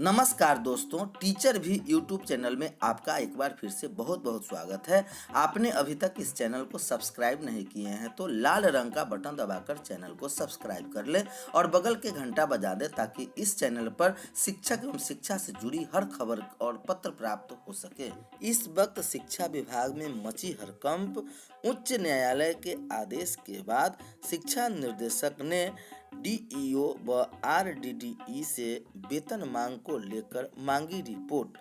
नमस्कार दोस्तों, टीचर भी यूट्यूब चैनल में आपका एक बार फिर से बहुत बहुत स्वागत है। आपने अभी तक इस चैनल को सब्सक्राइब नहीं किए हैं तो लाल रंग का बटन दबाकर चैनल को सब्सक्राइब कर लें और बगल के घंटा बजा दें ताकि इस चैनल पर शिक्षक एवं शिक्षा से जुड़ी हर खबर और पत्र प्राप्त हो सके। इस वक्त शिक्षा विभाग में मची हड़कंप। उच्च न्यायालय के आदेश के बाद शिक्षा निर्देशक ने डीईओ व आरडीडीई से वेतन मांग को लेकर मांगी रिपोर्ट।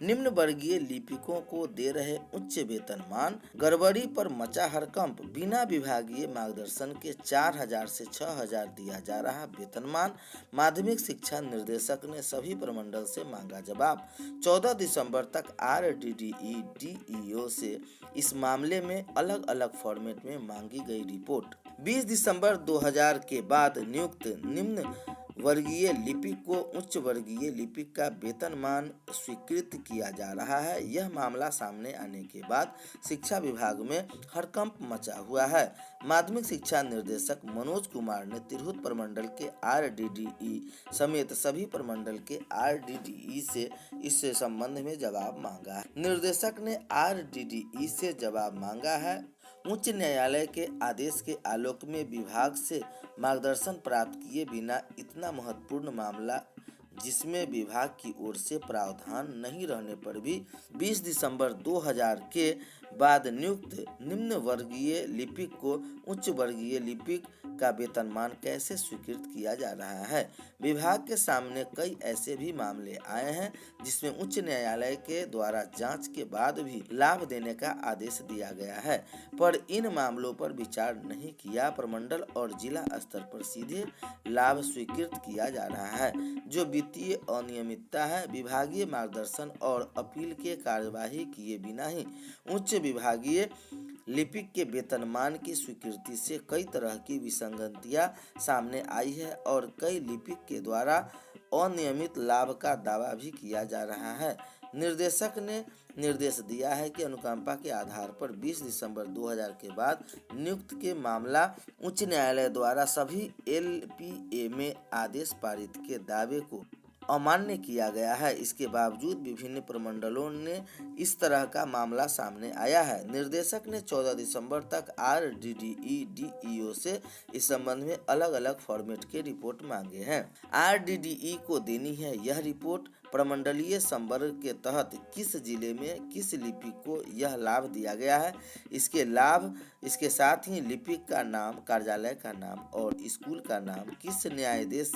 निम्न वर्गीय लिपिकों को दे रहे उच्च वेतनमान, गड़बड़ी पर मचा हड़कंप। बिना विभागीय मार्गदर्शन के 4,000 से 6,000 दिया जा रहा वेतनमान। माध्यमिक शिक्षा निर्देशक ने सभी प्रमंडल से मांगा जवाब। 14 दिसंबर तक आरडीडीई डीईओ से इस मामले में अलग अलग फॉर्मेट में मांगी गई रिपोर्ट। 20 दिसंबर 2000 के बाद नियुक्त निम्न वर्गीय लिपिक को उच्च वर्गीय लिपिक का वेतनमान स्वीकृत किया जा रहा है। यह मामला सामने आने के बाद शिक्षा विभाग में हड़कंप मचा हुआ है। माध्यमिक शिक्षा निर्देशक मनोज कुमार ने तिरहुत प्रमंडल के आरडीडीई समेत सभी प्रमंडल के आरडीडीई से इस संबंध में जवाब मांगा है। निर्देशक ने आरडीडीई से जवाब मांगा है। उच्च न्यायालय के आदेश के आलोक में विभाग से मार्गदर्शन प्राप्त किए बिना इतना महत्वपूर्ण मामला जिसमें विभाग की ओर से प्रावधान नहीं रहने पर भी 20 दिसंबर 2000 के बाद नियुक्त निम्न वर्गीय लिपिक को उच्च वर्गीय लिपिक का वेतनमान कैसे स्वीकृत किया जा रहा है। विभाग के सामने कई ऐसे भी मामले आए हैं जिसमें उच्च न्यायालय के द्वारा जांच के बाद भी लाभ देने का आदेश दिया गया है, पर इन मामलों पर विचार नहीं किया। प्रमंडल और जिला स्तर पर सीधे लाभ स्वीकृत किया जा रहा है, जो वित्तीय अनियमितता है। विभागीय मार्गदर्शन और अपील के कार्यवाही किए बिना ही उच्च विभागीय लिपिक के वेतनमान की स्वीकृति से कई तरह की विसंगतियां सामने आई है और कई लिपिक के द्वारा अनियमित लाभ का दावा भी किया जा रहा है। निर्देशक ने निर्देश दिया है कि अनुकंपा के आधार पर 20 दिसंबर 2000 के बाद नियुक्त के मामला उच्च न्यायालय द्वारा सभी एलपीए में आदेश पारित के दावे को अमान्य किया गया है। इसके बावजूद विभिन्न प्रमंडलों ने इस तरह का मामला सामने आया है। निर्देशक ने 14 दिसंबर तक आरडीडीई डीईओ से इस संबंध में अलग अलग फॉर्मेट के रिपोर्ट मांगे हैं। आरडीडीई को देनी है यह रिपोर्ट। प्रमंडलीय संवर्ग के तहत किस जिले में किस लिपिक को यह लाभ दिया गया है, इसके साथ ही लिपिक का नाम, कार्यालय का नाम और स्कूल का नाम किस न्यायाधीश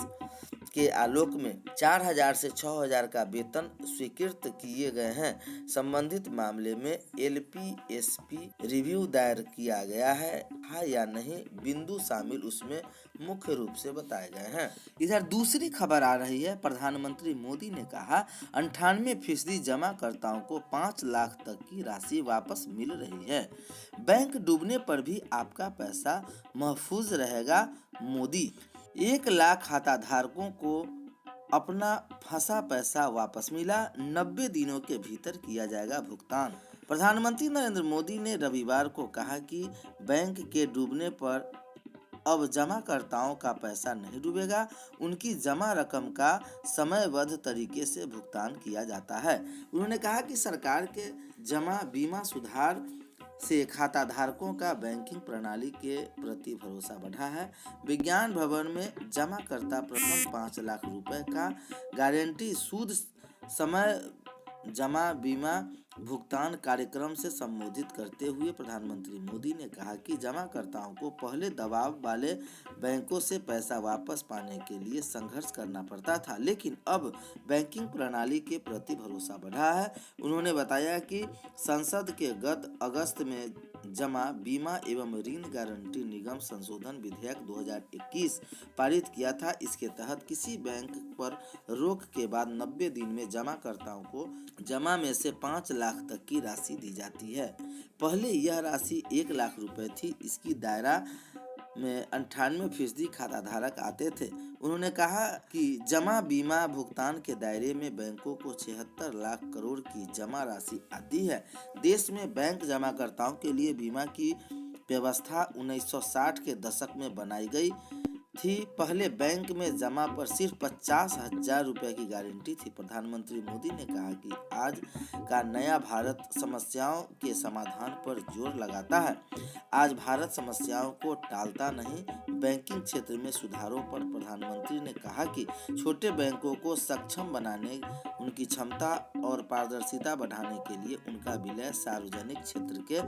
के आलोक में 4,000 से 6,000 का वेतन स्वीकृत किए गए हैं। संबंधित मामले में एलपीएसपी रिव्यू दायर किया गया है या नहीं, बिंदु शामिल उसमें मुख्य रूप से बताए गए हैं। इधर दूसरी खबर आ रही है। प्रधानमंत्री मोदी ने कहा 98% जमाकर्ताओं को 5 लाख तक की राशि वापस मिल रही है। बैंक डूबने पर भी आपका पैसा महफूज रहेगा। मोदी 1 लाख खाता धारकों को अपना फंसा पैसा वापस मिला। 90 दिनों के भीतर किया जाएगा भुगतान। प्रधानमंत्री नरेंद्र मोदी ने रविवार को कहा कि बैंक के डूबने पर अब जमाकर्ताओं का पैसा नहीं डूबेगा, उनकी जमा रकम का समयबद्ध तरीके से भुगतान किया जाता है। उन्होंने कहा कि सरकार के जमा बीमा सुधार से खाता धारकों का बैंकिंग प्रणाली के प्रति भरोसा बढ़ा है। विज्ञान भवन में जमाकर्ता प्रथम 5 लाख रुपए का गारंटी सूद समय जमा बीमा भुगतान कार्यक्रम से संबोधित करते हुए प्रधानमंत्री मोदी ने कहा कि जमाकर्ताओं को पहले दबाव वाले बैंकों से पैसा वापस पाने के लिए संघर्ष करना पड़ता था, लेकिन अब बैंकिंग प्रणाली के प्रति भरोसा बढ़ा है। उन्होंने बताया कि संसद के गत अगस्त में जमा बीमा एवं ऋण गारंटी निगम संशोधन विधेयक 2021 पारित किया था। इसके तहत किसी बैंक पर रोक के बाद 90 दिन में जमाकर्ताओं को जमा में से 5 लाख तक की राशि दी जाती है। पहले यह राशि 1 लाख रुपए थी। इसकी दायरा में 98% खाता धारक आते थे। उन्होंने कहा कि जमा बीमा भुगतान के दायरे में बैंकों को 76 लाख करोड़ की जमा राशि आती है। देश में बैंक जमाकर्ताओं के लिए बीमा की व्यवस्था 1960 के दशक में बनाई गई। थी। पहले बैंक में जमा पर सिर्फ 50,000 रुपए की गारंटी थी। प्रधानमंत्री मोदी ने कहा कि आज का नया भारत समस्याओं के समाधान पर जोर लगाता है। आज भारत समस्याओं को टालता नहीं। बैंकिंग क्षेत्र में सुधारों पर प्रधानमंत्री ने कहा कि छोटे बैंकों को सक्षम बनाने, उनकी क्षमता और पारदर्शिता बढ़ाने के लिए उनका विलय सार्वजनिक क्षेत्र के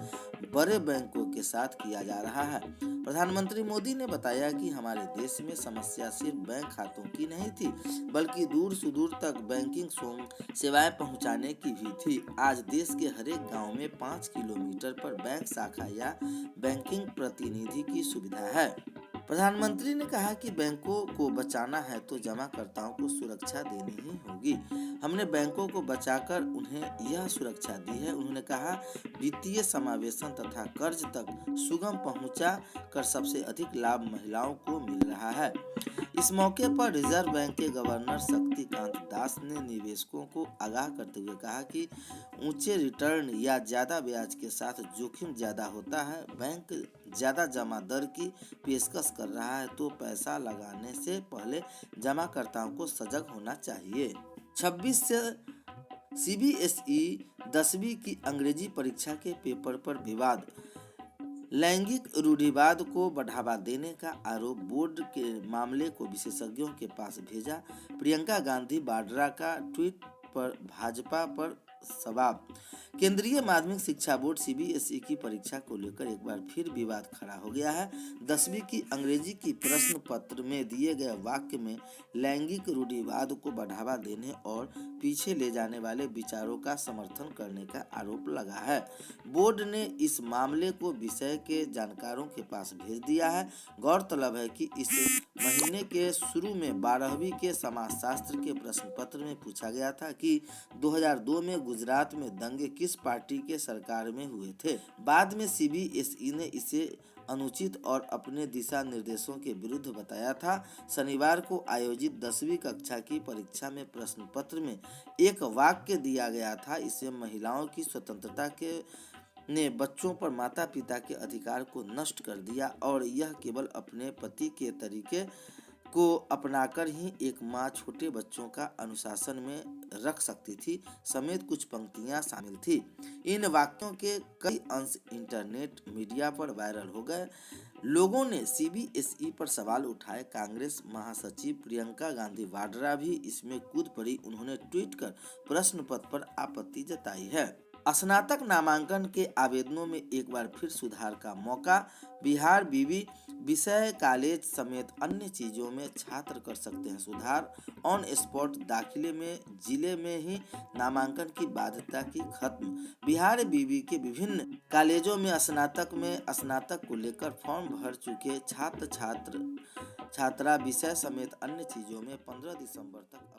बड़े बैंकों के साथ किया जा रहा है। प्रधानमंत्री मोदी ने बताया कि हमारे देश में समस्या सिर्फ बैंक खातों की नहीं थी, बल्कि दूर सुदूर तक बैंकिंग सेवाएं पहुंचाने की भी थी। आज देश के हरेक गांव में 5 किलोमीटर पर बैंक शाखा या बैंकिंग प्रतिनिधि की सुविधा है। प्रधानमंत्री ने कहा कि बैंकों को बचाना है तो जमाकर्ताओं को सुरक्षा देनी ही होगी। हमने बैंकों को बचाकर उन्हें यह सुरक्षा दी है। उन्होंने कहा, वित्तीय समावेशन तथा कर्ज तक सुगम पहुंचा कर सबसे अधिक लाभ महिलाओं को मिल रहा है। इस मौके पर रिजर्व बैंक के गवर्नर शक्तिकांत दास ने निवेशकों को आगाह करते हुए कहा कि ऊंचे रिटर्न या ज्यादा ब्याज के साथ जोखिम ज्यादा होता है। बैंक ज्यादा जमा दर की पेशकश कर रहा है तो पैसा लगाने से पहले जमाकर्ताओं को सजग होना चाहिए। 26 से सीबीएसई 10वीं की अंग्रेजी परीक्षा के पेपर पर विवाद। लैंगिक रूढ़िवाद को बढ़ावा देने का आरोप। बोर्ड के मामले को विशेषज्ञों के पास भेजा। प्रियंका गांधी वाड्रा का ट्वीट पर भाजपा पर सवाल। केंद्रीय माध्यमिक शिक्षा बोर्ड सीबीएसई की परीक्षा को लेकर एक बार फिर विवाद खड़ा हो गया है। 10वीं की अंग्रेजी की प्रश्न पत्र में दिए गए वाक्य में लैंगिक रूढ़िवाद को बढ़ावा देने और पीछे ले जाने वाले विचारों का समर्थन करने का आरोप लगा है। बोर्ड ने इस मामले को विषय के जानकारों के पास भेज दिया है। गौरतलब है कि इस महीने के शुरू में 12वीं के समाजशास्त्र के प्रश्न पत्र में पूछा गया था कि 2002 में गुजरात में दंगे किस पार्टी के सरकार में हुए थे। बाद में सीबीएसई ने इसे अनुचित और अपने दिशा निर्देशों के विरुद्ध बताया था। शनिवार को आयोजित 10वीं कक्षा की परीक्षा में प्रश्न पत्र में एक वाक्य दिया गया था, इससे महिलाओं की स्वतंत्रता के ने बच्चों पर माता पिता के अधिकार को नष्ट कर दिया और यह केवल अपने पति के तरीके को अपनाकर ही एक माँ छोटे बच्चों का अनुशासन में रख सकती थी समेत कुछ पंक्तियां शामिल थी। इन वाक्यों के कई अंश इंटरनेट मीडिया पर वायरल हो गए। लोगों ने सीबीएसई पर सवाल उठाए। कांग्रेस महासचिव प्रियंका गांधी वाड्रा भी इसमें कूद पड़ी। उन्होंने ट्वीट कर प्रश्न पत्र पर आपत्ति जताई है। स्नातक नामांकन के आवेदनों में एक बार फिर सुधार का मौका। बिहार बीवी विषय कॉलेज समेत अन्य चीजों में छात्र कर सकते हैं सुधार। ऑन स्पॉट दाखिले में जिले में ही नामांकन की बाध्यता की खत्म। बिहार बीवी के विभिन्न कॉलेजों में स्नातक को लेकर फॉर्म भर चुके छात्रा विषय समेत अन्य चीजों में 15 दिसंबर तक